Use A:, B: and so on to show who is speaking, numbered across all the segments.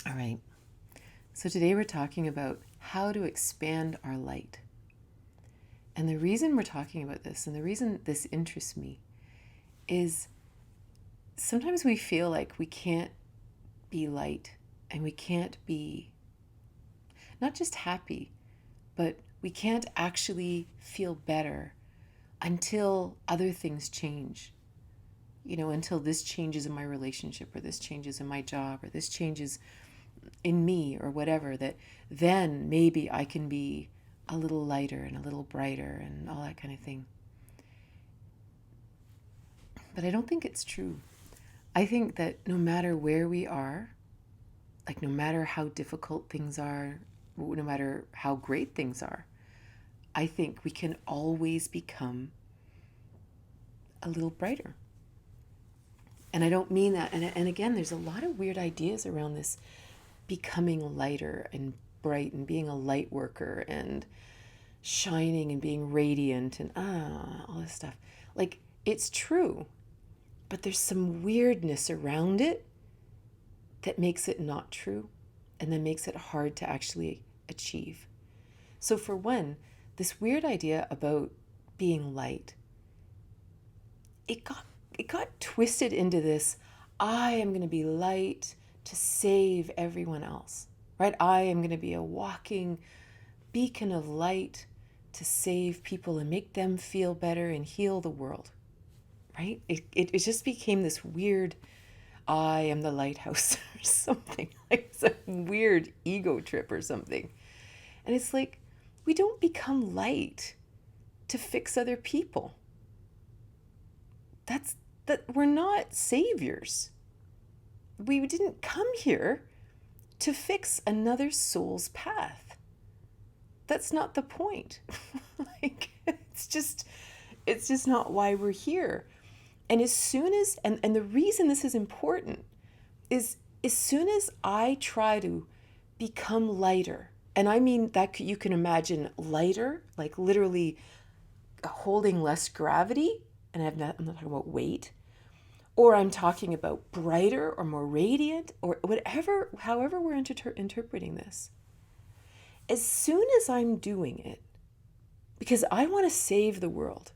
A: All right. So today we're talking about how to expand our light. And the reason we're talking about this and the reason this interests me is sometimes we feel like we can't be light and we can't be not just happy, but we can't actually feel better until other things change. Until this changes in my relationship or this changes in my job or this changes in me or whatever, that then maybe I can be a little lighter and a little brighter and all that kind of thing. But I don't think it's true. I think that no matter where we are, like no matter how difficult things are, no matter how great things are, I think we can always become a little brighter. And I don't mean that. And again, there's a lot of weird ideas around this becoming lighter and bright and being a light worker and shining and being radiant and all this stuff. Like, it's true, but there's some weirdness around it that makes it not true and then makes it hard to actually achieve. So for one, this weird idea about being light, it got twisted into this, I am going to be light to save everyone else, right? I am going to be a walking beacon of light to save people and make them feel better and heal the world, right? It just became this weird, I am the lighthouse or something, like some weird ego trip or something. And it's like, we don't become light to fix other people. That we're not saviors. We didn't come here to fix another soul's path. That's not the point. Like, it's just not why we're here. And as soon as, and the reason this is important is as soon as I try to become lighter, and I mean that you can imagine lighter, like literally holding less gravity, and I'm not talking about weight, or I'm talking about brighter or more radiant or whatever, however we're interpreting this. As soon as I'm doing it, because I want to save the world,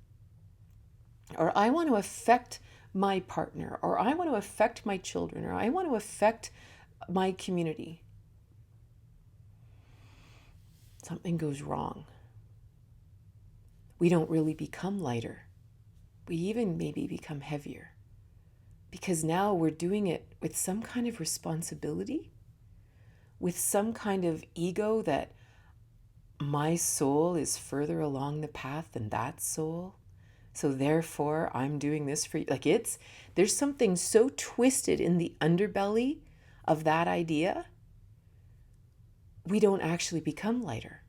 A: or I want to affect my partner, or I want to affect my children, or I want to affect my community, something goes wrong. We don't really become lighter. We even maybe become heavier. Because now we're doing it with some kind of responsibility, with some kind of ego that my soul is further along the path than that soul. So therefore, I'm doing this for you. Like, there's something so twisted in the underbelly of that idea, we don't actually become lighter.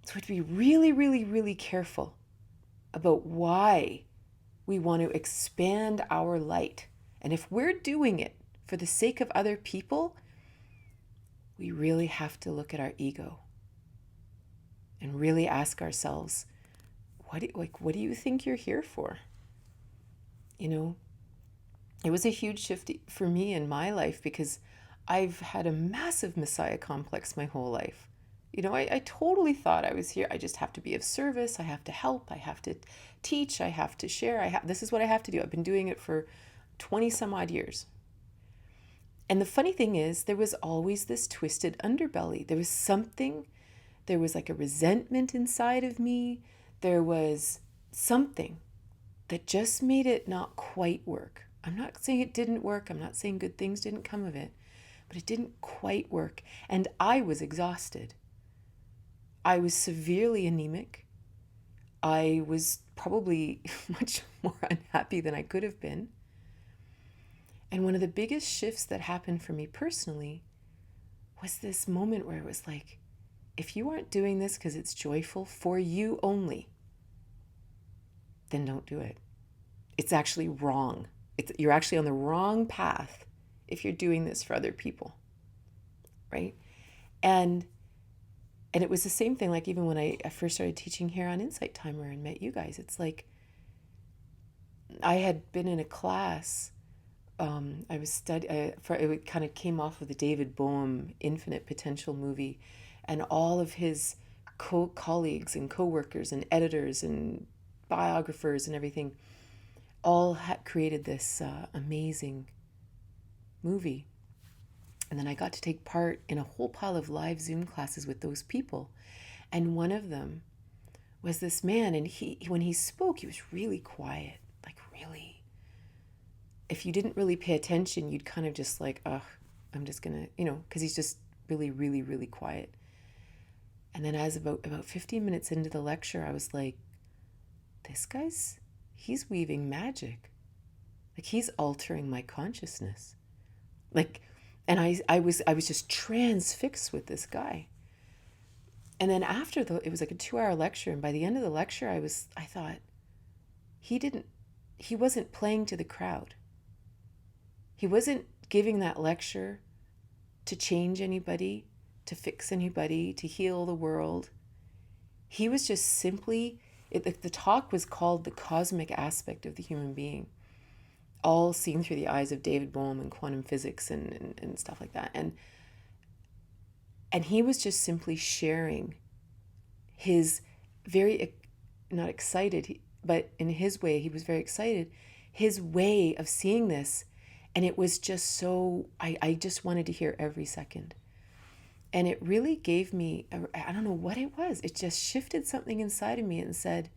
A: So we have to be really, really, really careful about why we want to expand our light. And if we're doing it for the sake of other people, we really have to look at our ego and really ask ourselves, what do you think you're here for? It was a huge shift for me in my life because I've had a massive Messiah complex my whole life. I totally thought I was here. I just have to be of service. I have to help. I have to teach. I have to share. This is what I have to do. I've been doing it for 20 some odd years. And the funny thing is, there was always this twisted underbelly. There was like a resentment inside of me. There was something that just made it not quite work. I'm not saying it didn't work. I'm not saying good things didn't come of it, but it didn't quite work. And I was exhausted. I was severely anemic. I was probably much more unhappy than I could have been. And one of the biggest shifts that happened for me personally was this moment where it was like, if you aren't doing this because it's joyful for you only, then don't do it. It's actually wrong. You're actually on the wrong path if you're doing this for other people, right? And it was the same thing, like even when I first started teaching here on Insight Timer and met you guys, it's like I had been in a class I was it kind of came off of the David Bowie Infinite Potential movie, and all of his colleagues and co-workers and editors and biographers and everything all created this amazing movie. And then I got to take part in a whole pile of live Zoom classes with those people. And one of them was this man, and when he spoke, he was really quiet, like really. If you didn't really pay attention, you'd kind of just like, ugh, I'm just gonna, because he's just really, really, really quiet. And then as about 15 minutes into the lecture, I was like, this he's weaving magic. Like he's altering my consciousness. Like, and I was just transfixed with this guy. And then after it was like a 2-hour lecture, and by the end of the lecture, I thought, he wasn't playing to the crowd. He wasn't giving that lecture to change anybody, to fix anybody, to heal the world. He was just simply, the talk was called The Cosmic Aspect of the Human Being, all seen through the eyes of David Bowie and quantum physics and stuff like that. And he was just simply sharing his very, not excited, but in his way, he was very excited, his way of seeing this. And it was just so, I just wanted to hear every second. And it really gave me, I don't know what it was. It just shifted something inside of me and said,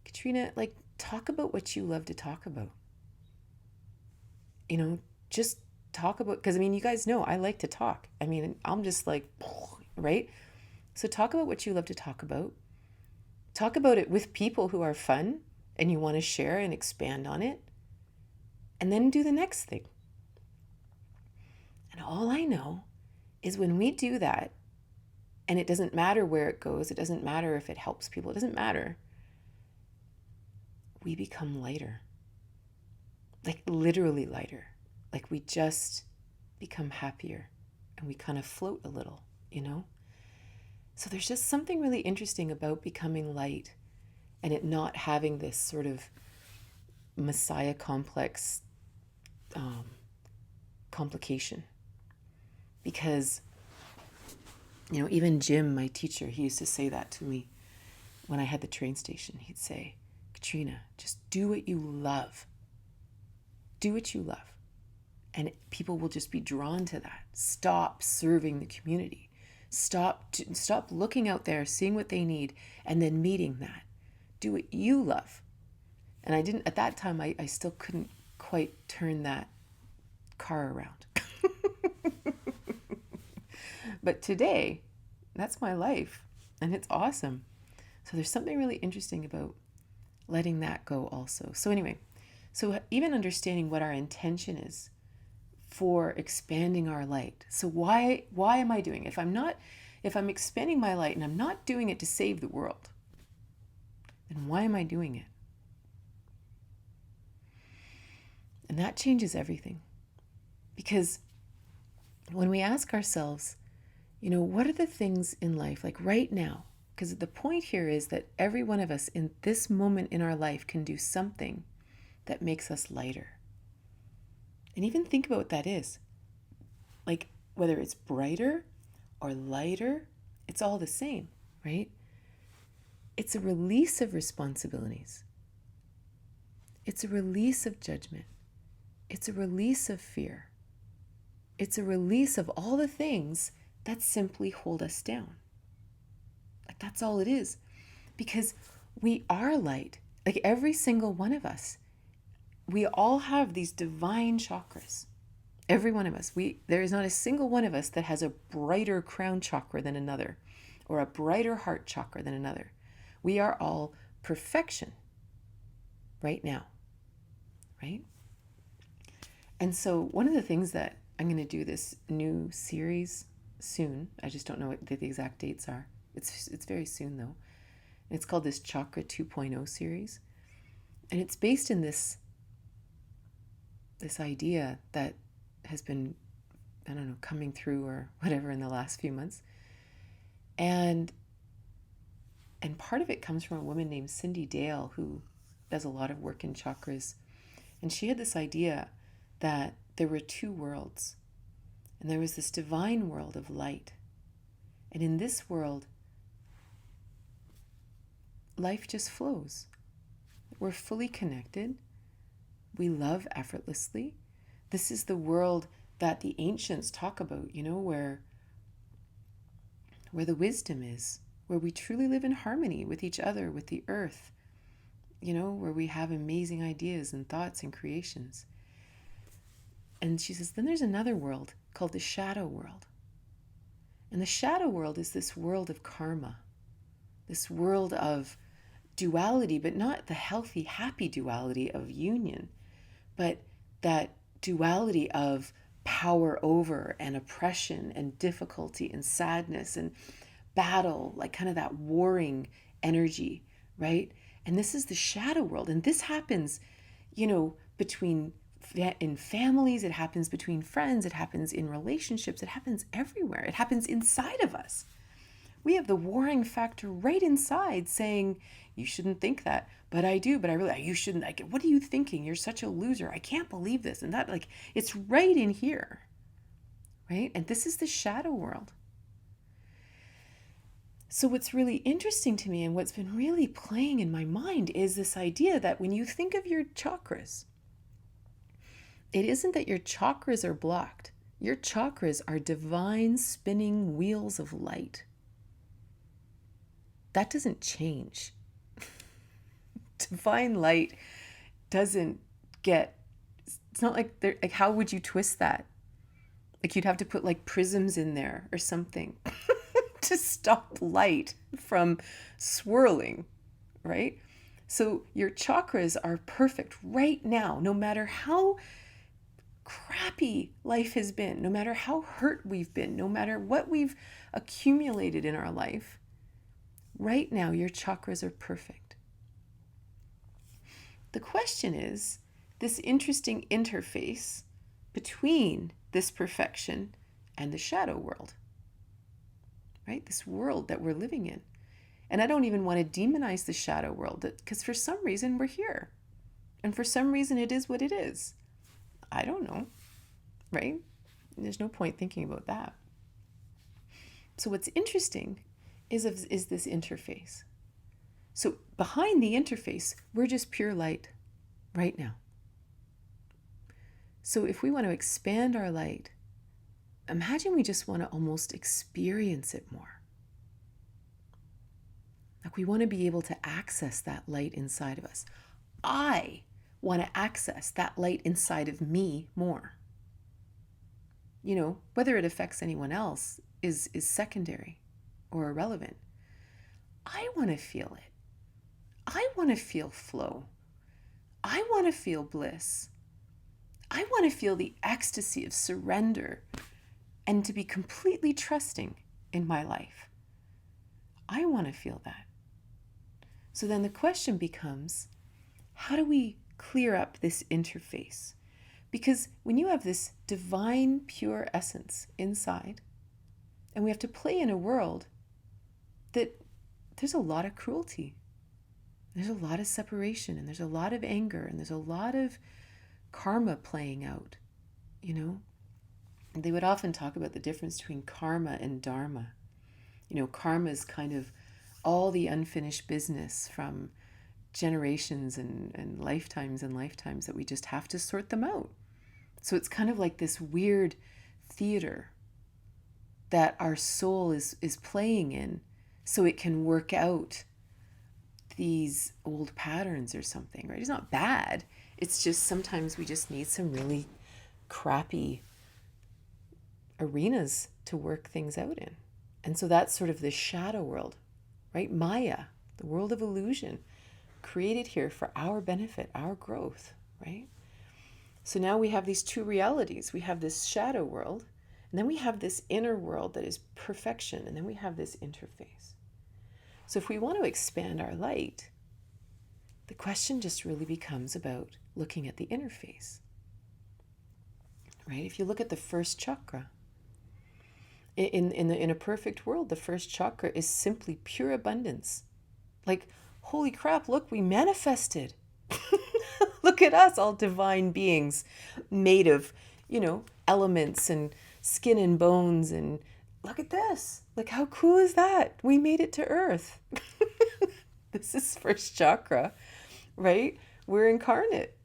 A: Katrina, like, talk about what you love to talk about. Just talk about, because you guys know I like to talk. I'm just like, right? So talk about what you love to talk about. Talk about it with people who are fun and you want to share and expand on it. And then do the next thing. And all I know is when we do that, and it doesn't matter where it goes, it doesn't matter if it helps people, it doesn't matter, we become lighter. Like literally lighter. Like we just become happier and we kind of float a little, So there's just something really interesting about becoming light and it not having this sort of Messiah complex complication. Because, even Jim, my teacher, he used to say that to me when I had the train station. He'd say, Katrina, just do what you love. Do what you love. And people will just be drawn to that. Stop serving the community. Stop looking out there, seeing what they need, and then meeting that. Do what you love. And I didn't, at that time, I still couldn't quite turn that car around. But today, that's my life. And it's awesome. So there's something really interesting about letting that go also. So anyway, so even understanding what our intention is for expanding our light. So why am I doing it? If I'm expanding my light and I'm not doing it to save the world, then why am I doing it? And that changes everything. Because when we ask ourselves, what are the things in life, like right now? Because the point here is that every one of us in this moment in our life can do something that makes us lighter. And even think about what that is. Like whether it's brighter or lighter, it's all the same, right? It's a release of responsibilities. It's a release of judgment. It's a release of fear. It's a release of all the things that simply hold us down. Like that's all it is. Because we are light. Like every single one of us. We all have these divine chakras. Every one of us. There is not a single one of us that has a brighter crown chakra than another, or a brighter heart chakra than another. We are all perfection right now, right? And so one of the things that I'm going to do this new series soon, I just don't know what the exact dates are. It's very soon though. And it's called this Chakra 2.0 series. And it's based in this idea that has been, coming through or whatever in the last few months. And part of it comes from a woman named Cindy Dale who does a lot of work in chakras. And she had this idea that there were two worlds, and there was this divine world of light. And in this world, life just flows. We're fully connected. We love effortlessly. This is the world that the ancients talk about, where the wisdom is, where we truly live in harmony with each other, with the earth, where we have amazing ideas and thoughts and creations. And she says, then there's another world called the shadow world. And the shadow world is this world of karma, this world of duality, but not the healthy, happy duality of union, but that duality of power over and oppression and difficulty and sadness and battle, like kind of that warring energy, right? And this is the shadow world. And this happens, between in families, it happens between friends, it happens in relationships, it happens everywhere. It happens inside of us. We have the warring factor right inside saying, you shouldn't think that, but I do, but I really, you shouldn't. What are you thinking? You're such a loser. I can't believe this. And that, it's right in here, right? And this is the shadow world. So what's really interesting to me and what's been really playing in my mind is this idea that when you think of your chakras, it isn't that your chakras are blocked. Your chakras are divine spinning wheels of light. That doesn't change. Divine light doesn't get, it's not like how would you twist that? You'd have to put prisms in there or something to stop light from swirling, right? So your chakras are perfect right now, no matter how crappy life has been, no matter how hurt we've been, no matter what we've accumulated in our life. Right now, your chakras are perfect. The question is this interesting interface between this perfection and the shadow world, right? This world that we're living in. And I don't even want to demonize the shadow world because for some reason we're here. And for some reason it is what it is. I don't know, right? There's no point thinking about that. So what's interesting is this interface. So behind the interface, we're just pure light right now. So if we want to expand our light, imagine we just want to almost experience it more. We want to be able to access that light inside of us. I want to access that light inside of me more. Whether it affects anyone else is secondary or irrelevant. I want to feel it. I want to feel flow. I want to feel bliss. I want to feel the ecstasy of surrender and to be completely trusting in my life. I want to feel that. So then the question becomes, how do we clear up this interface? Because when you have this divine, pure essence inside, and we have to play in a world that there's a lot of cruelty, there's a lot of separation, and there's a lot of anger, and there's a lot of karma playing out, They would often talk about the difference between karma and dharma. Karma is kind of all the unfinished business from generations and lifetimes that we just have to sort them out. So it's kind of like this weird theater that our soul is playing in so it can work out these old patterns or something, right? It's not bad. It's just sometimes we just need some really crappy arenas to work things out in. And so that's sort of the shadow world, right? Maya, the world of illusion, created here for our benefit, our growth, right? So now we have these two realities. We have this shadow world, and then we have this inner world that is perfection, and then we have this interface. So if we want to expand our light, the question just really becomes about looking at the interface, right? If you look at the first chakra, in a perfect world, the first chakra is simply pure abundance. Holy crap, look, we manifested. Look at us, all divine beings made of, elements and skin and bones. And look at this. Like, how cool is that? We made it to Earth. This is first chakra, right? We're incarnate.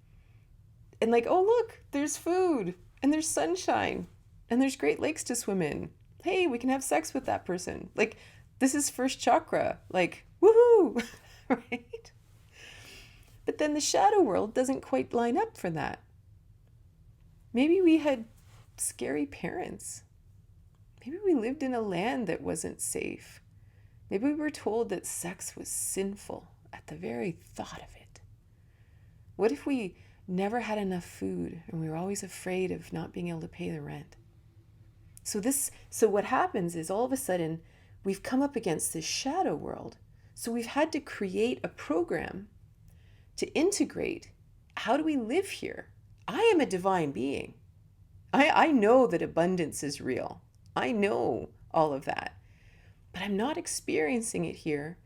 A: And like, oh, look, there's food and there's sunshine and there's great lakes to swim in. Hey, we can have sex with that person. Like, this is first chakra. Like, woohoo, right? But then the shadow world doesn't quite line up for that. Maybe we had scary parents. Maybe we lived in a land that wasn't safe. Maybe we were told that sex was sinful at the very thought of it. What if we never had enough food and we were always afraid of not being able to pay the rent? So what happens is all of a sudden we've come up against this shadow world. So we've had to create a program to integrate. How do we live here? I am a divine being. I know that abundance is real. I know all of that. But I'm not experiencing it here.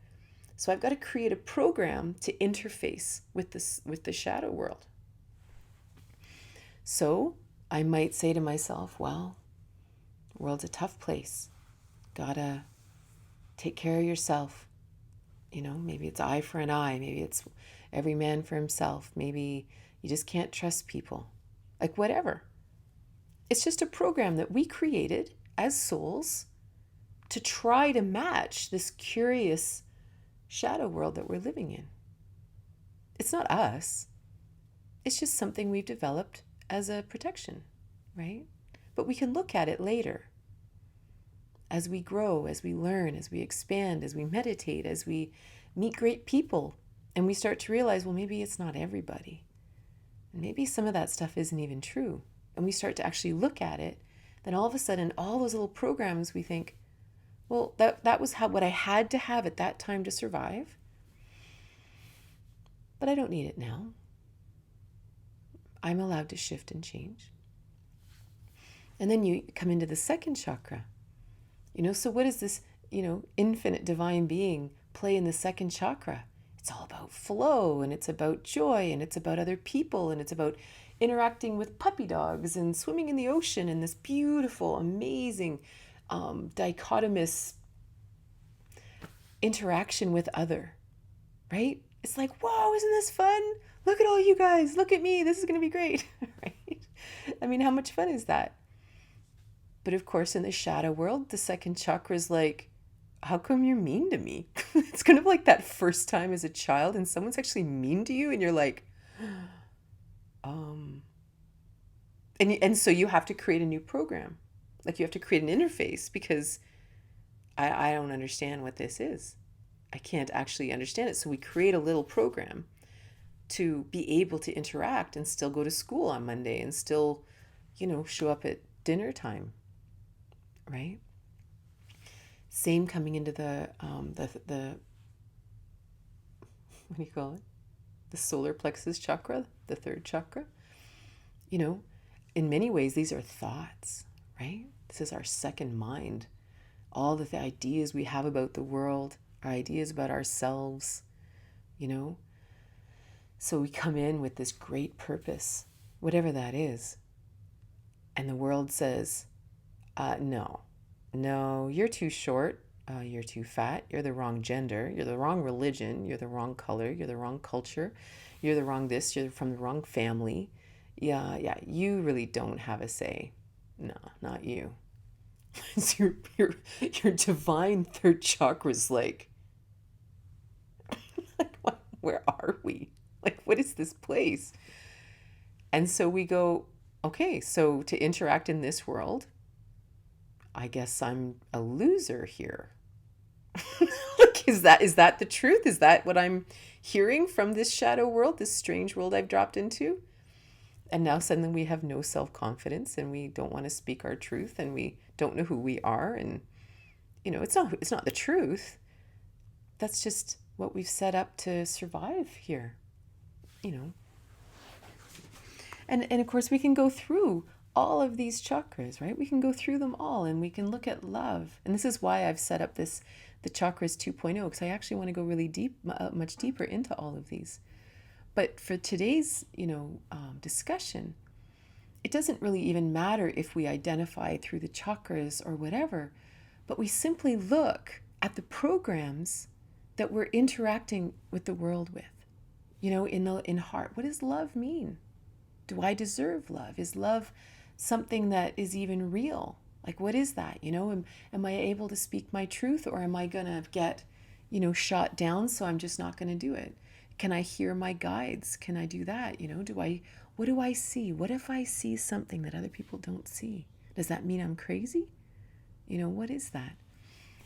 A: So I've got to create a program to interface with the shadow world. So I might say to myself, well, the world's a tough place. Gotta take care of yourself. Maybe it's eye for an eye. Maybe it's every man for himself. Maybe you just can't trust people. Like, whatever. It's just a program that we created as souls to try to match this curious shadow world that we're living in. It's not us. It's just something we've developed as a protection, right? But we can look at it later. As we grow, as we learn, as we expand, as we meditate, as we meet great people, and we start to realize, well, maybe it's not everybody. And maybe some of that stuff isn't even true. And we start to actually look at it, then all of a sudden, all those little programs, we think, well, that was what I had to have at that time to survive. But I don't need it now. I'm allowed to shift and change. And then you come into the second chakra. So what does this, infinite divine being play in the second chakra? It's all about flow, and it's about joy, and it's about other people, and it's about interacting with puppy dogs and swimming in the ocean and this beautiful, amazing, dichotomous interaction with other, right? It's like, whoa, isn't this fun? Look at all you guys. Look at me. This is going to be great, right? I mean, how much fun is that? But of course, in the shadow world, the second chakra is like, how come you're mean to me? It's kind of like that first time as a child and someone's actually mean to you and you're like, and so you have to create a new program. Like, you have to create an interface because I don't understand what this is. I can't actually understand it. So we create a little program to be able to interact and still go to school on Monday and still, show up at dinner time. Right? Same coming into the what do you call it? The solar plexus chakra, the third chakra. In many ways, these are thoughts, right? This is our second mind. All the ideas we have about the world, our ideas about ourselves, So we come in with this great purpose, whatever that is. And the world says, no, you're too short, you're too fat, you're the wrong gender, you're the wrong religion, you're the wrong color, you're the wrong culture, you're the wrong this, you're from the wrong family. Yeah, you really don't have a say. No, not you. So your divine third chakra is like, where are we? Like, what is this place? And so we go, okay, so to interact in this world, I guess I'm a loser here. Like, is that the truth? Is that what I'm hearing from this shadow world, this strange world I've dropped into? And now suddenly we have no self-confidence and we don't want to speak our truth and we don't know who we are. And, it's not the truth. That's just what we've set up to survive here, And of course we can go through all of these chakras, right? We can go through them all and we can look at love. And this is why I've set up the chakras 2.0, because I actually want to go really deep, much deeper into all of these. But for today's, discussion, it doesn't really even matter if we identify through the chakras or whatever, but we simply look at the programs that we're interacting with the world with. In heart, what does love mean? Do I deserve love? Is love something that is even real? Like, what is that? Am I able to speak my truth, or am I going to get, shot down? So I'm just not going to do it. Can I hear my guides? Can I do that? What do I see? What if I see something that other people don't see? Does that mean I'm crazy? What is that?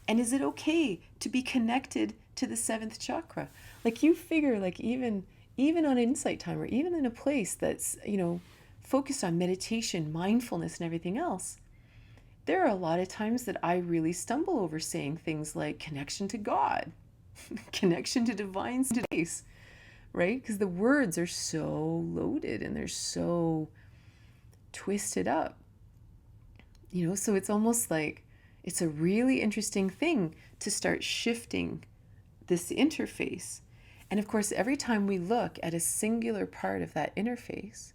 A: And is it okay to be connected to the seventh chakra? Like, you figure, like, even on Insight Time, or even in a place that's, focused on meditation, mindfulness, and everything else, there are a lot of times that I really stumble over saying things like connection to God, connection to divine space, right? Because the words are so loaded and they're so twisted up, so it's almost like it's a really interesting thing to start shifting this interface. And of course, every time we look at a singular part of that interface,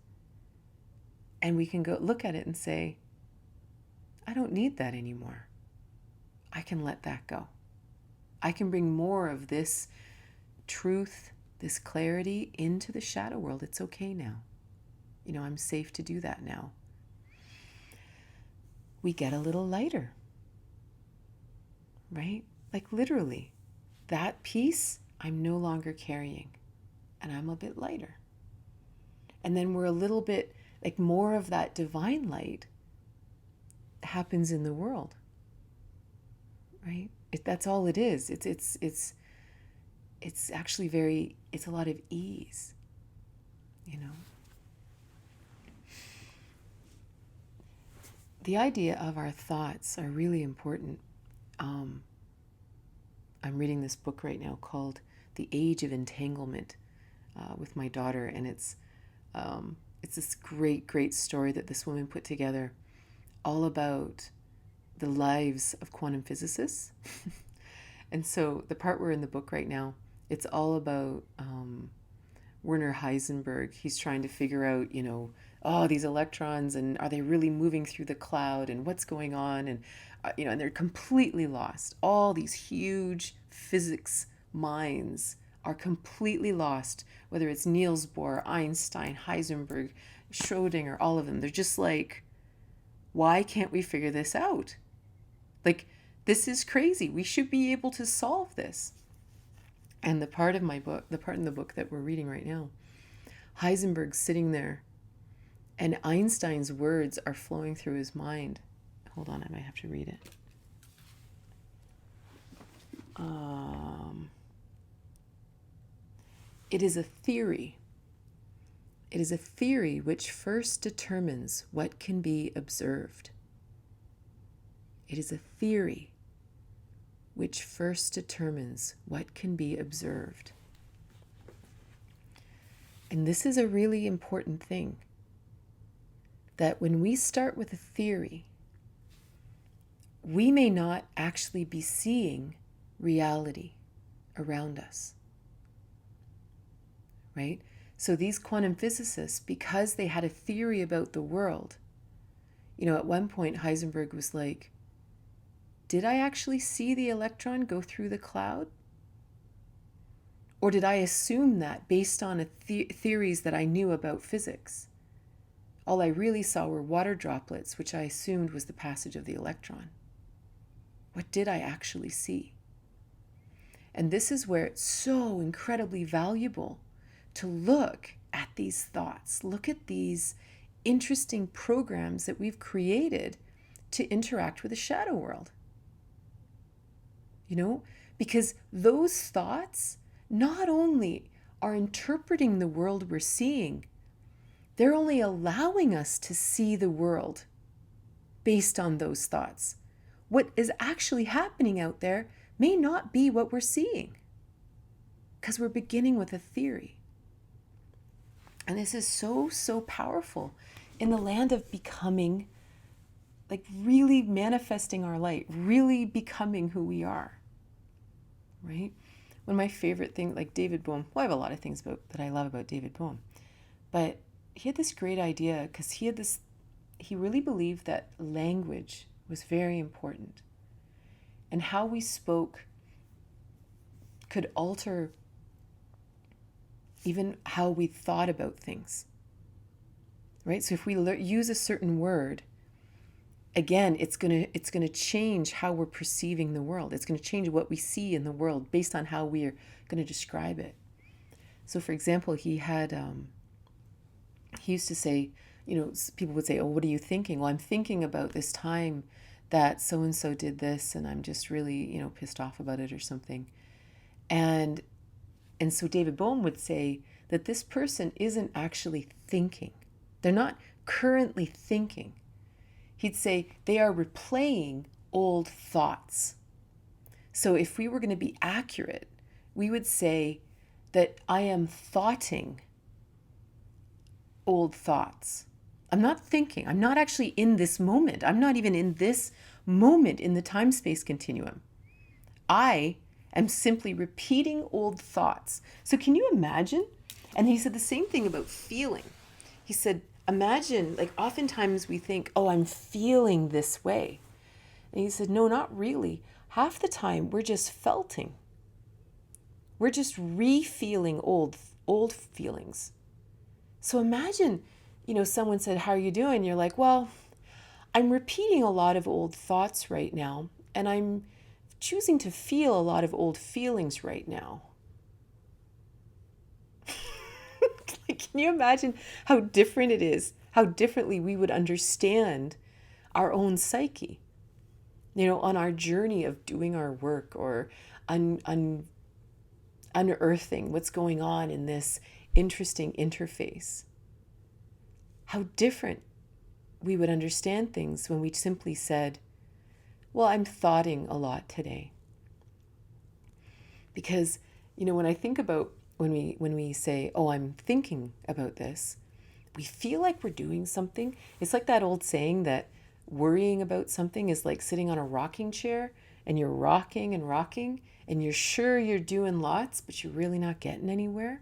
A: and we can go look at it and say, I don't need that anymore. I can let that go. I can bring more of this truth, this clarity into the shadow world. It's okay now. I'm safe to do that now. We get a little lighter, right? Like, literally, that piece I'm no longer carrying, and I'm a bit lighter. And then we're a little bit, like, more of that divine light happens in the world, right? That's all it is. It's actually it's a lot of ease, The idea of our thoughts are really important. I'm reading this book right now called The Age of Entanglement with my daughter, and it's this great story that this woman put together, all about the lives of quantum physicists. And so the part we're in the book right now, it's all about Werner Heisenberg. He's trying to figure out, these electrons, and are they really moving through the cloud, and what's going on, and and they're completely lost. All these huge physics minds are completely lost, whether it's Niels Bohr, Einstein, Heisenberg, Schrodinger, all of them. They're just like, why can't we figure this out? Like, this is crazy. We should be able to solve this. And the part in the book that we're reading right now, Heisenberg's sitting there, and Einstein's words are flowing through his mind. Hold on, I might have to read it. It is a theory. It is a theory which first determines what can be observed. It is a theory which first determines what can be observed. And this is a really important thing, that when we start with a theory, we may not actually be seeing reality around us, right? So these quantum physicists, because they had a theory about the world, at one point Heisenberg was like, did I actually see the electron go through the cloud? Or did I assume that based on theories that I knew about physics? All I really saw were water droplets, which I assumed was the passage of the electron. What did I actually see? And this is where it's so incredibly valuable to look at these thoughts, look at these interesting programs that we've created to interact with the shadow world. Because those thoughts not only are interpreting the world we're seeing, they're only allowing us to see the world based on those thoughts. What is actually happening out there may not be what we're seeing, because we're beginning with a theory. And this is so powerful in the land of becoming, like really manifesting our light, really becoming who we are, right? One of my favorite things, like David Bohm, well, I have a lot of things that I love about David Bohm, but he had this great idea because he really believed that language was very important, and how we spoke could alter even how we thought about things, right? So if we use a certain word, again, it's gonna change how we're perceiving the world. It's gonna change what we see in the world based on how we're gonna describe it. So, for example, he used to say, people would say, "Oh, what are you thinking?" Well, I'm thinking about this time that so and so did this, and I'm just really, pissed off about it or something. And so David Bohm would say that this person isn't actually thinking. They're not currently thinking. He'd say they are replaying old thoughts. So if we were going to be accurate, we would say that I am thoughting old thoughts. I'm not thinking. I'm not actually in this moment. I'm not even in this moment in the time-space continuum. I am simply repeating old thoughts. So can you imagine? And he said the same thing about feeling. He said, imagine, like oftentimes we think, oh, I'm feeling this way. And he said, no, not really. Half the time we're just felting. We're just re-feeling old feelings. So imagine, someone said, how are you doing? You're like, well, I'm repeating a lot of old thoughts right now, and I'm choosing to feel a lot of old feelings right now. Can you imagine how different it is, how differently we would understand our own psyche, on our journey of doing our work or unearthing what's going on in this interesting interface? How different we would understand things when we simply said, well, I'm thoughting a lot today. Because, when I think about when we say, oh, I'm thinking about this, we feel like we're doing something. It's like that old saying that worrying about something is like sitting on a rocking chair and you're rocking and you're sure you're doing lots, but you're really not getting anywhere.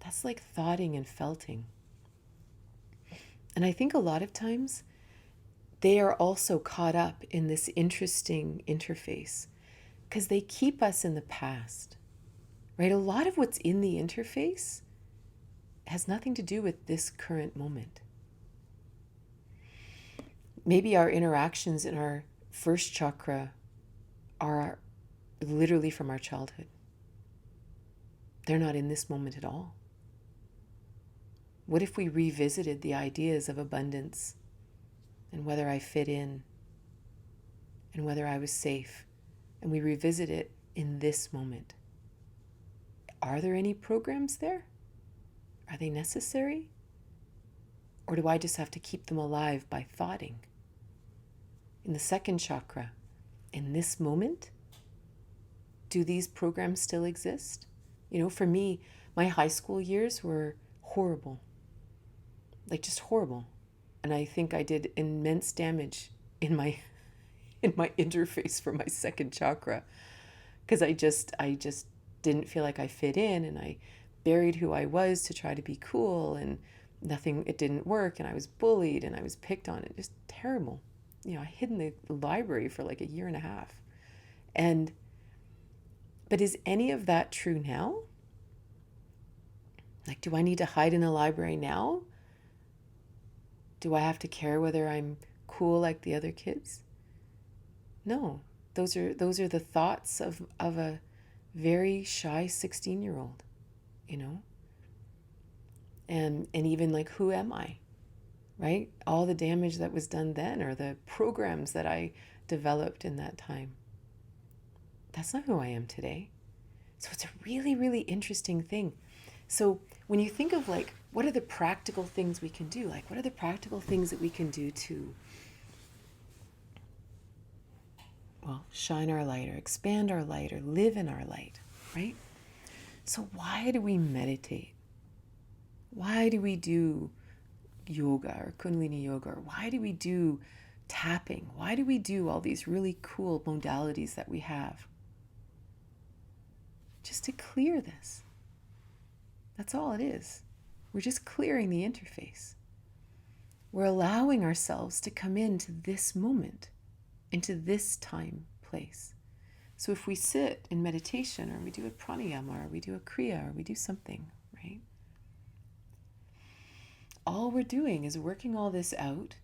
A: That's like thoughting and felting. And I think a lot of times they are also caught up in this interesting interface because they keep us in the past, right? A lot of what's in the interface has nothing to do with this current moment. Maybe our interactions in our first chakra are literally from our childhood. They're not in this moment at all. What if we revisited the ideas of abundance and whether I fit in and whether I was safe, and we revisit it in this moment? Are there any programs there? Are they necessary? Or do I just have to keep them alive by thoughting? In the second chakra, in this moment, do these programs still exist? For me, my high school years were horrible. Like just horrible. And I think I did immense damage in my interface for my second chakra because I just didn't feel like I fit in, and I buried who I was to try to be cool, and it didn't work, and I was bullied and I was picked on. It just terrible. I hid in the library for like a year and a half. But is any of that true now? Like, do I need to hide in the library now? Do I have to care whether I'm cool like the other kids? No, those are the thoughts of a very shy 16-year-old, and even like, who am I, right? All the damage that was done then, or the programs that I developed in that time. That's not who I am today. So it's a really, really interesting thing. So when you think of like, what are the practical things we can do? Like, what are the practical things that we can do to, shine our light or expand our light or live in our light, right? So why do we meditate? Why do we do yoga or Kundalini yoga? Or why do we do tapping? Why do we do all these really cool modalities that we have? just to clear this. That's all it is. We're just clearing the interface. We're allowing ourselves to come into this moment, into this time, place. So if we sit in meditation, or we do a pranayama, or we do a kriya, or we do something, right? All we're doing is working all this out,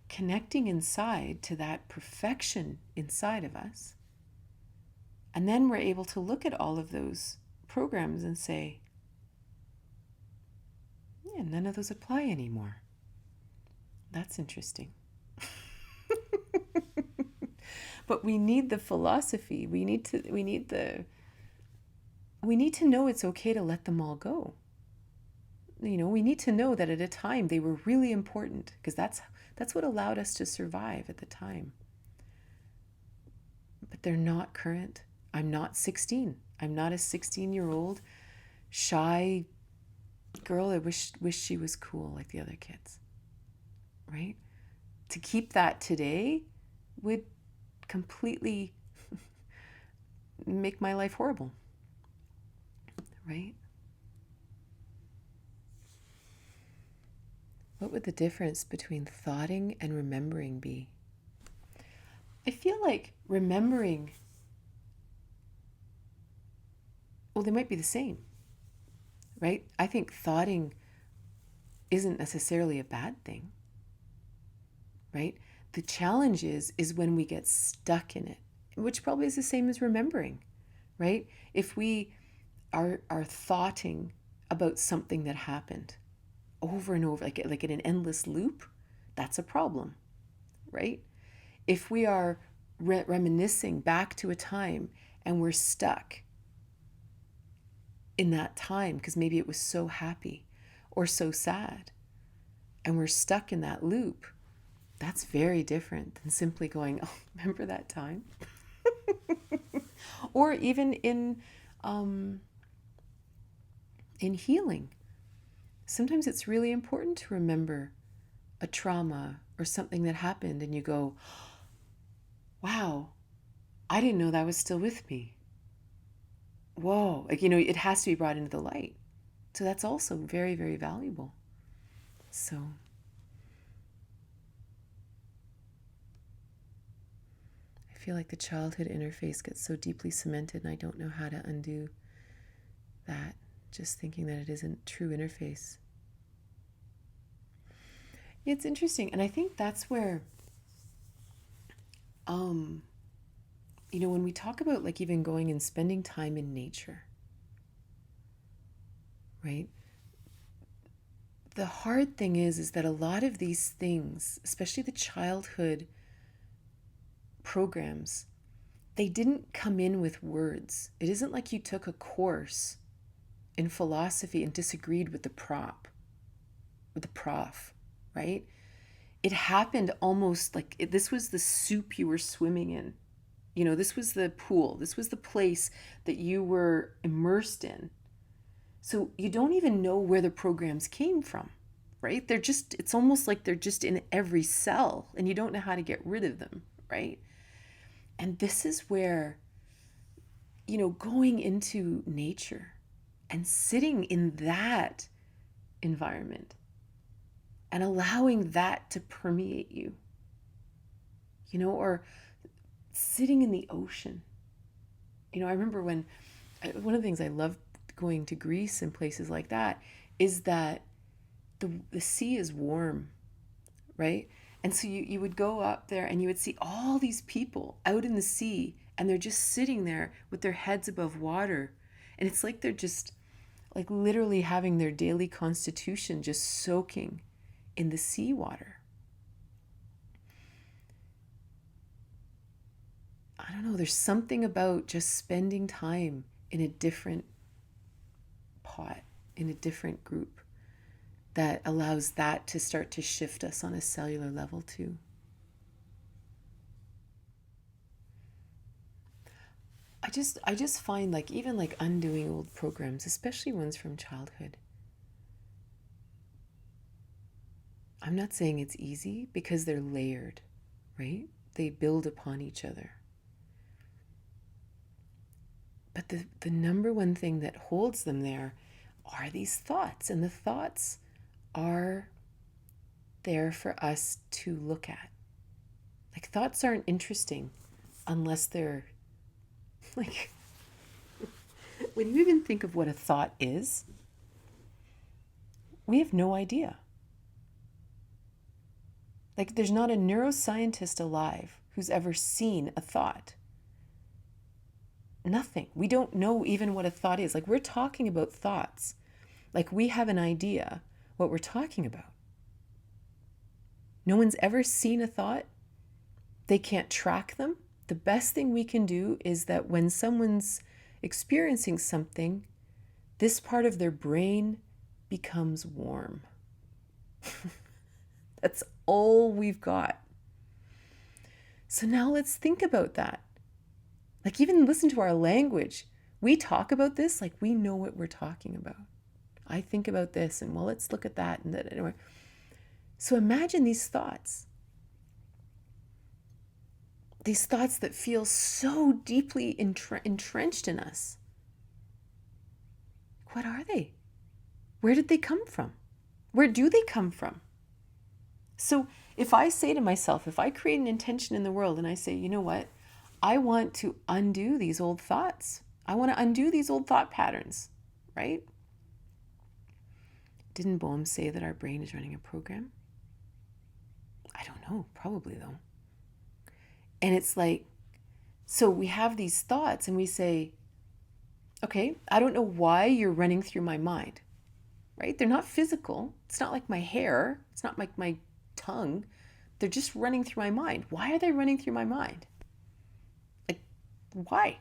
A: connecting inside to that perfection inside of us. And then we're able to look at all of those programs and say, yeah, none of those apply anymore. That's interesting. But we need the philosophy. We need to know it's okay to let them all go. We need to know that at a time they were really important, because that's what allowed us to survive at the time. But they're not current. I'm not 16. I'm not a 16-year-old shy girl that wish she was cool like the other kids. Right? To keep that today would completely make my life horrible. Right? What would the difference between thoughting and remembering be? I feel like remembering, well, they might be the same, right? I think thoughting isn't necessarily a bad thing, right? The challenge is when we get stuck in it, which probably is the same as remembering, right? If we are thoughting about something that happened over and over, like in an endless loop, that's a problem, right? If we are reminiscing back to a time and we're stuck in that time because maybe it was so happy or so sad, and we're stuck in that loop, that's very different than simply going, oh, remember that time? Or even in healing. Sometimes it's really important to remember a trauma or something that happened, and you go, wow, I didn't know that was still with me. Whoa, it has to be brought into the light. So that's also very, very valuable. So I feel like the childhood interface gets so deeply cemented, and I don't know how to undo that, just thinking that it isn't true interface. It's interesting, and I think that's where when we talk about like even going and spending time in nature, right? The hard thing is that a lot of these things, especially the childhood programs, they didn't come in with words. It isn't like you took a course in philosophy and disagreed with the prof, right? It happened almost like this was the soup you were swimming in. This was the pool. This was the place that you were immersed in. So you don't even know where the programs came from, right? It's almost like they're just in every cell, and you don't know how to get rid of them, right? And this is where, going into nature and sitting in that environment and allowing that to permeate you, or sitting in the ocean. I remember one of the things I love going to Greece and places like that is that the sea is warm, right? And so you would go up there and you would see all these people out in the sea, and they're just sitting there with their heads above water. And it's like they're just like literally having their daily constitution just soaking in the seawater. I don't know, there's something about just spending time in a different pot, in a different group, that allows that to start to shift us on a cellular level too. I just find like even like undoing old programs, especially ones from childhood. I'm not saying it's easy because they're layered, right? They build upon each other. But the number one thing that holds them there are these thoughts. And the thoughts are there for us to look at. Like, thoughts aren't interesting unless they're like, when you even think of what a thought is, we have no idea. Like, there's not a neuroscientist alive who's ever seen a thought. Nothing. We don't know even what a thought is. Like, we're talking about thoughts. Like, we have an idea what we're talking about. No one's ever seen a thought. They can't track them. The best thing we can do is that when someone's experiencing something, this part of their brain becomes warm. That's all we've got. So now let's think about that. Like, even listen to our language. We talk about this like we know what we're talking about. I think about this, and well, let's look at that and that. Anyway. So imagine these thoughts. These thoughts that feel so deeply entrenched in us. What are they? Where did they come from? Where do they come from? So if I say to myself, if I create an intention in the world and I say, you know what? I want to undo these old thoughts. I want to undo these old thought patterns, right? Didn't Bowie say that our brain is running a program? I don't know, probably though. And it's like, so we have these thoughts and we say, okay, I don't know why you're running through my mind, right? They're not physical. It's not like my hair. It's not like my tongue. They're just running through my mind. Why are they running through my mind? Like, why?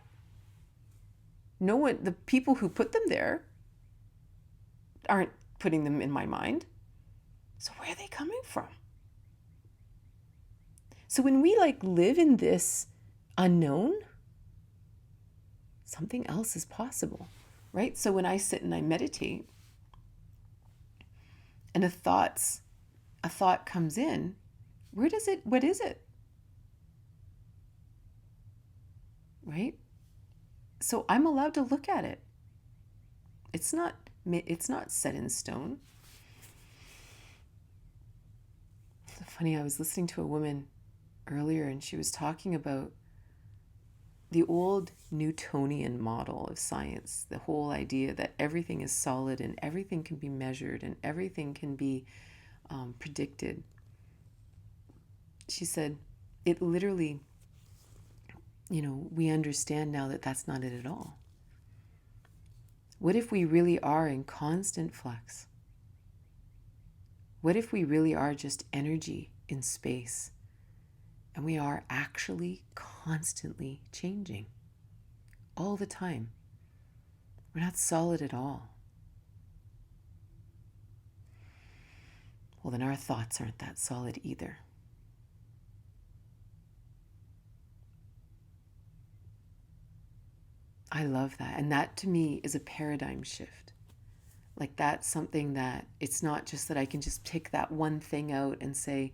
A: No one, the people who put them there aren't putting them in my mind. So where are they coming from? So when we live in this unknown, something else is possible, right? So when I sit and I meditate and a thought comes in, what is it? Right? So I'm allowed to look at it. It's not set in stone. It's funny, I was listening to a woman earlier and she was talking about the old Newtonian model of science, the whole idea that everything is solid and everything can be measured and everything can be predicted. She said, it literally, we understand now that that's not it at all. What if we really are in constant flux? What if we really are just energy in space? And we are actually constantly changing all the time. We're not solid at all. Well, then our thoughts aren't that solid either. I love that. And that to me is a paradigm shift. Like, that's something that it's not just that I can just pick that one thing out and say,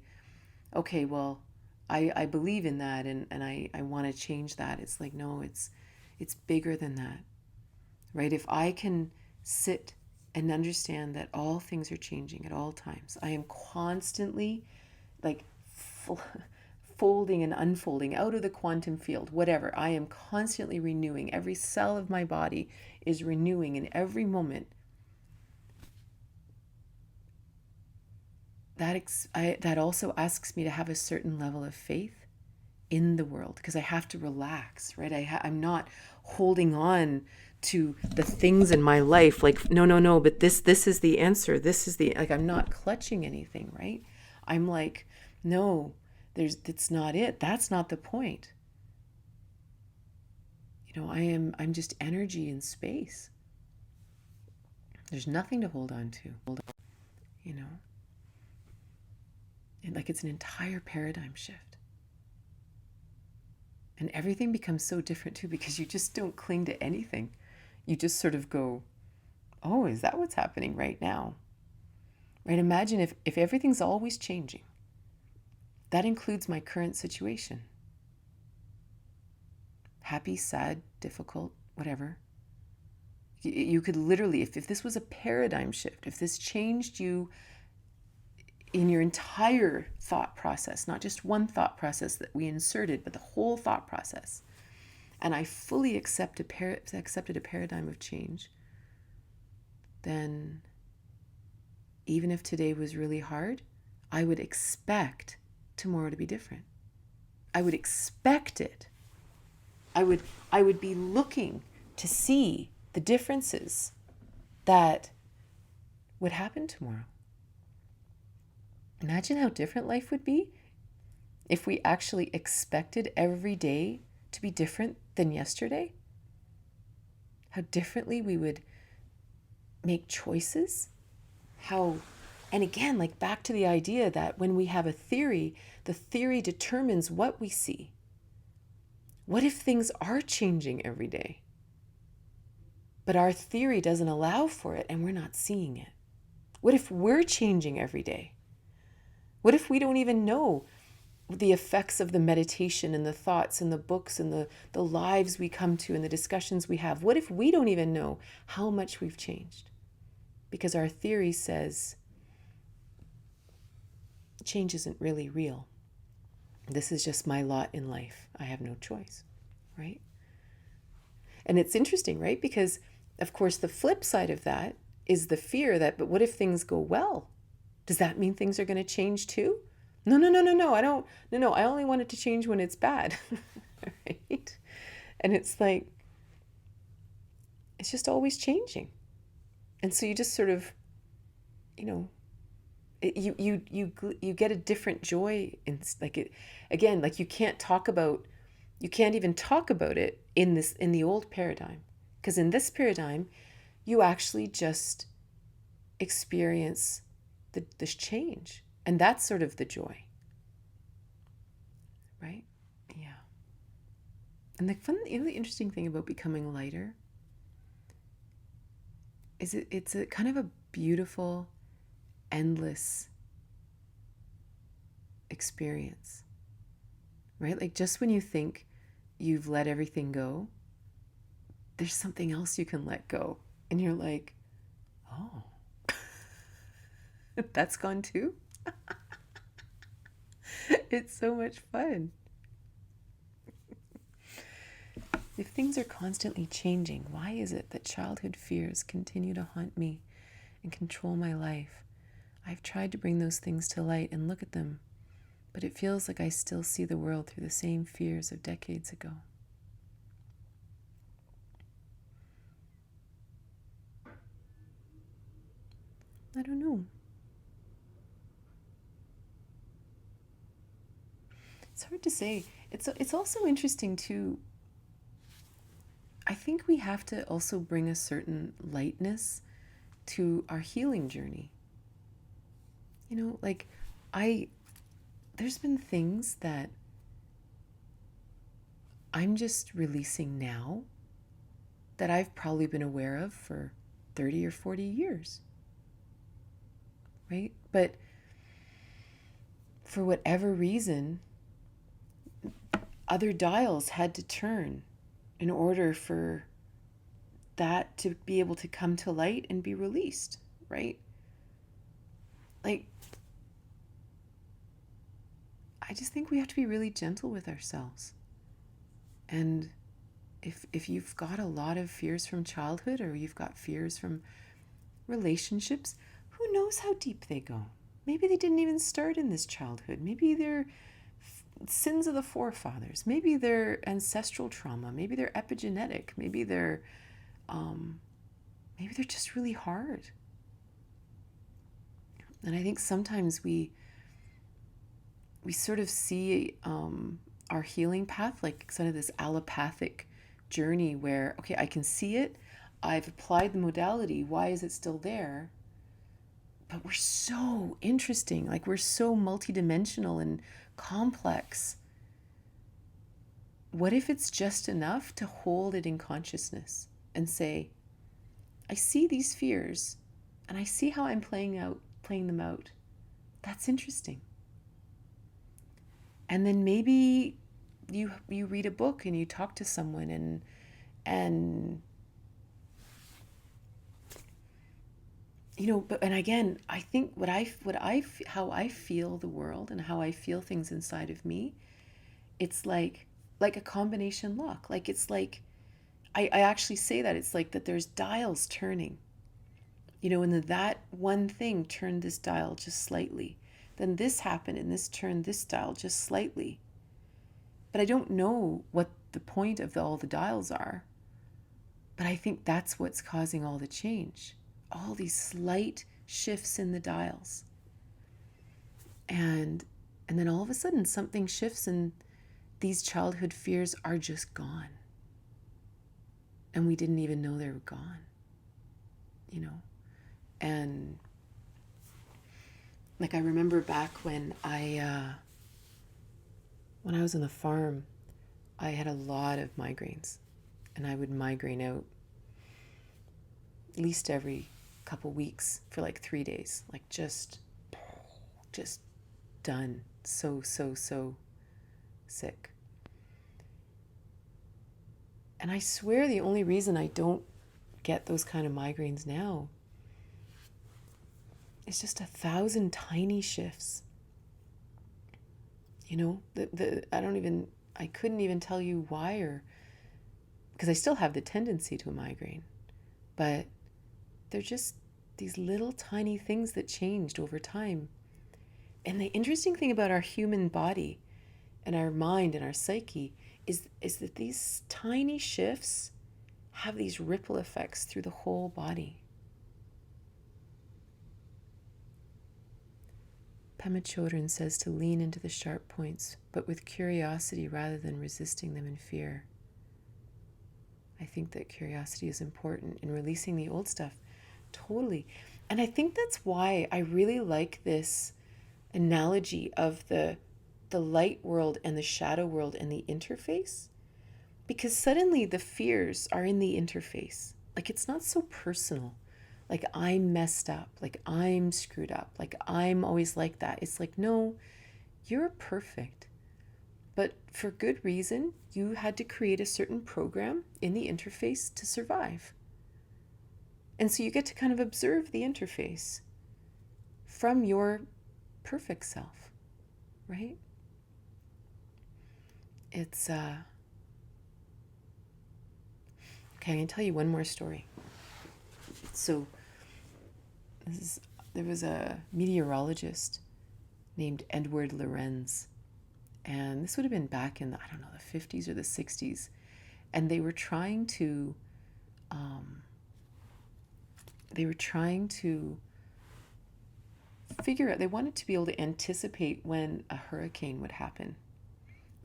A: okay, well, I believe in that and I want to change that. It's like, no, it's bigger than that, right? If I can sit and understand that all things are changing at all times, I am constantly folding and unfolding out of the quantum field, whatever. I am constantly renewing. Every cell of my body is renewing in every moment. That also asks me to have a certain level of faith in the world, because I have to relax, right? I'm not holding on to the things in my life like, no, but this is the answer. This is I'm not clutching anything, right? I'm like, no, it's not it. That's not the point. I'm just energy in space. There's nothing to hold on to, And it's an entire paradigm shift. And everything becomes so different too, because you just don't cling to anything. You just sort of go, oh, is that what's happening right now? Right? Imagine if everything's always changing. That includes my current situation. Happy, sad, difficult, whatever. You could literally, if this was a paradigm shift, if this changed you in your entire thought process, not just one thought process that we inserted, but the whole thought process, and I fully accepted a paradigm of change, then even if today was really hard, I would expect tomorrow to be different. I would expect it. I would be looking to see the differences that would happen tomorrow. Imagine how different life would be if we actually expected every day to be different than yesterday. How differently we would make choices. And again, like back to the idea that when we have a theory, the theory determines what we see. What if things are changing every day, but our theory doesn't allow for it and we're not seeing it? What if we're changing every day? What if we don't even know the effects of the meditation and the thoughts and the books and the lives we come to and the discussions we have? What if we don't even know how much we've changed? Because our theory says change isn't really real. This is just my lot in life. I have no choice, right? And it's interesting, right? Because, of course, the flip side of that is the fear that, but what if things go well? Does that mean things are going to change too? No. I don't. No. I only want it to change when it's bad, right? And it's like, it's just always changing. And so you just sort of, you get a different joy in like it again. Like you can't even talk about it in the old paradigm, because in this paradigm, you actually just experience this change, and that's sort of the joy, right? Yeah. And the the interesting thing about becoming lighter is it's a kind of a beautiful, endless experience, right? Like just when you think you've let everything go, there's something else you can let go, and you're like, oh, that's gone too. It's so much fun. If things are constantly changing, why is it that childhood fears continue to haunt me and control my life? I've tried to bring those things to light and look at them, but it feels like I still see the world through the same fears of decades ago. I don't know. It's hard to say. It's also interesting too. I think we have to also bring a certain lightness to our healing journey. Like there's been things that I'm just releasing now that I've probably been aware of for 30 or 40 years, right? But for whatever reason, other dials had to turn in order for that to be able to come to light and be released, right? Like, I just think we have to be really gentle with ourselves. And if you've got a lot of fears from childhood, or you've got fears from relationships, who knows how deep they go? Maybe they didn't even start in this childhood. Maybe they're sins of the forefathers. Maybe they're ancestral trauma. Maybe they're epigenetic. Maybe they're just really hard. And I think sometimes we sort of see our healing path like sort of this allopathic journey where, okay, I can see it. I've applied the modality. Why is it still there? But we're so interesting. Like we're so multidimensional and complex. What if it's just enough to hold it in consciousness and say, I see these fears and I see how I'm playing them out. That's interesting. And then maybe you read a book and you talk to someone, And, but, and again, I think how I feel the world and how I feel things inside of me, it's like a combination lock. Like, it's like, I actually say that it's like that there's dials turning, and that one thing turned this dial just slightly. Then this happened and this turned this dial just slightly. But I don't know what the point of all the dials are. But I think that's what's causing all the change. All these slight shifts in the dials. And then all of a sudden something shifts and these childhood fears are just gone. And we didn't even know they were gone. And like, I remember back when I was on the farm, I had a lot of migraines, and I would migraine out at least every couple weeks for like 3 days, like just done. So sick. And I swear the only reason I don't get those kind of migraines now is just 1,000 tiny shifts. I couldn't even tell you why, or because I still have the tendency to a migraine, but they're just these little tiny things that changed over time. And the interesting thing about our human body and our mind and our psyche is that these tiny shifts have these ripple effects through the whole body. Pema Chodron says to lean into the sharp points, but with curiosity rather than resisting them in fear. I think that curiosity is important in releasing the old stuff. Totally. And I think that's why I really like this analogy of the light world and the shadow world and the interface, because suddenly the fears are in the interface. Like, it's not so personal. Like, I'm messed up, like I'm screwed up, like I'm always like that. It's like, no, you're perfect. But for good reason, you had to create a certain program in the interface to survive. And so you get to kind of observe the interface from your perfect self, right? It's, okay, I'm going to tell you one more story. So there was a meteorologist named Edward Lorenz, and this would have been back in the 50s or the 60s, and they were trying to figure out, they wanted to be able to anticipate when a hurricane would happen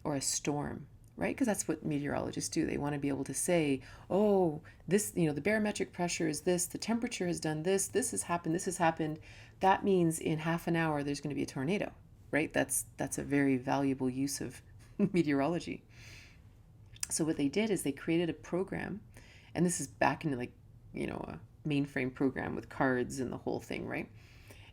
A: or a storm, right? Because that's what meteorologists do. They want to be able to say, oh, this, the barometric pressure is this, the temperature has done this, this has happened. That means in half an hour there's going to be a tornado, right? That's a very valuable use of meteorology. So what they did is they created a program, and this is back into a mainframe program with cards and the whole thing, right?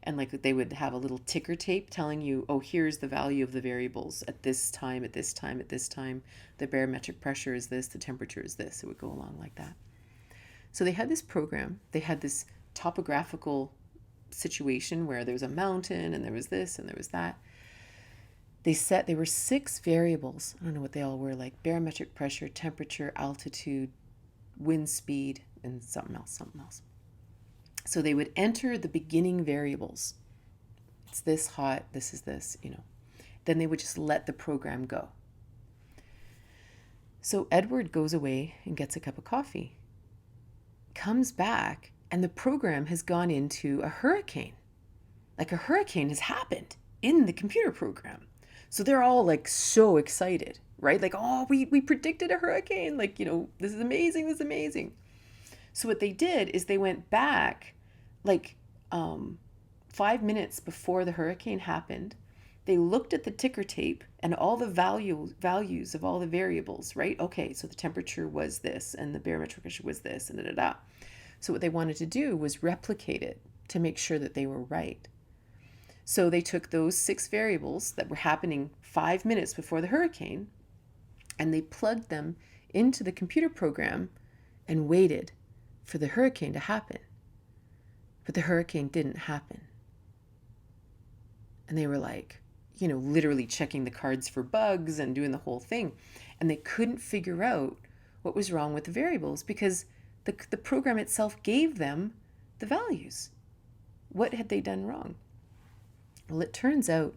A: And they would have a little ticker tape telling you, oh, here's the value of the variables at this time, at this time, at this time. The barometric pressure is this, the temperature is this. It would go along like that. So they had this program. They had this topographical situation where there was a mountain and there was this and there was that. There were 6 variables. I don't know what they all were, like barometric pressure, temperature, altitude, wind speed, and something else. So they would enter the beginning variables. It's this hot, this is this, Then they would just let the program go. So Edward goes away and gets a cup of coffee, comes back, and the program has gone into a hurricane. Like, a hurricane has happened in the computer program. So they're all so excited, right? Like, oh, we predicted a hurricane. This is amazing. So what they did is they went back 5 minutes before the hurricane happened. They looked at the ticker tape and all the values of all the variables, right? Okay, so the temperature was this and the barometric pressure was this and da-da-da. So what they wanted to do was replicate it to make sure that they were right. So they took those 6 variables that were happening 5 minutes before the hurricane and they plugged them into the computer program and waited for the hurricane to happen. But the hurricane didn't happen. And they were like, literally checking the cards for bugs and doing the whole thing. And they couldn't figure out what was wrong with the variables because the program itself gave them the values. What had they done wrong? Well, it turns out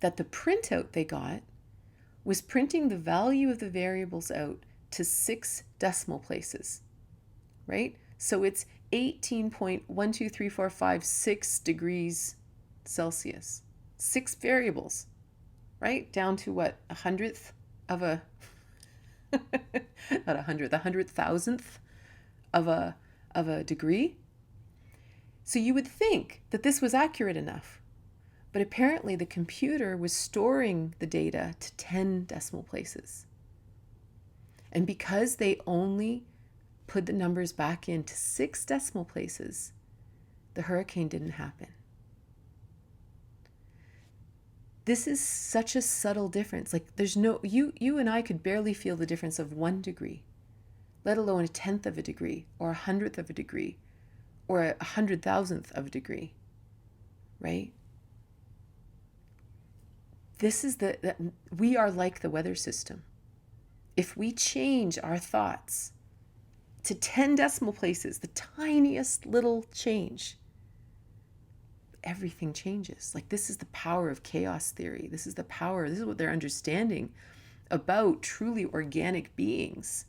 A: that the printout they got was printing the value of the variables out to 6 decimal places, right? So it's 18.12345 degrees Celsius. 6 variables, right? Down to what? A hundredth of a, not a hundredth, 100,000th of a degree. So you would think that this was accurate enough, but apparently the computer was storing the data to 10 decimal places. And because they only put the numbers back into 6 decimal places, the hurricane didn't happen. This is such a subtle difference. Like there's no, you and I could barely feel the difference of 1 degree, let alone a 1/10 of a degree or a 100th of a degree or a 100,000th of a degree, right? This is we are like the weather system. If we change our thoughts to 10 decimal places, the tiniest little change, everything changes. Like this is the power of chaos theory. This is what they're understanding about truly organic beings.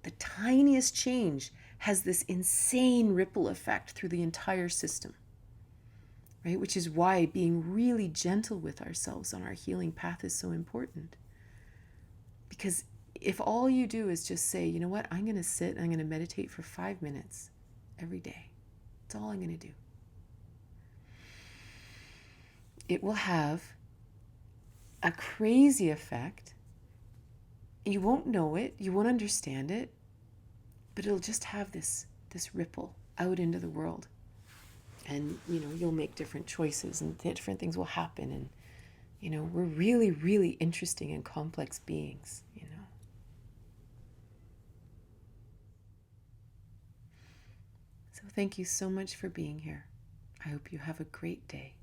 A: The tiniest change has this insane ripple effect through the entire system, right? Which is why being really gentle with ourselves on our healing path is so important. Because if all you do is just say, you know what, I'm going to sit, I'm going to meditate for 5 minutes every day. That's all I'm going to do. It will have a crazy effect. You won't know it, you won't understand it, but it'll just have this ripple out into the world. And, you'll make different choices and different things will happen. And, we're really, really interesting and complex beings, So thank you so much for being here. I hope you have a great day.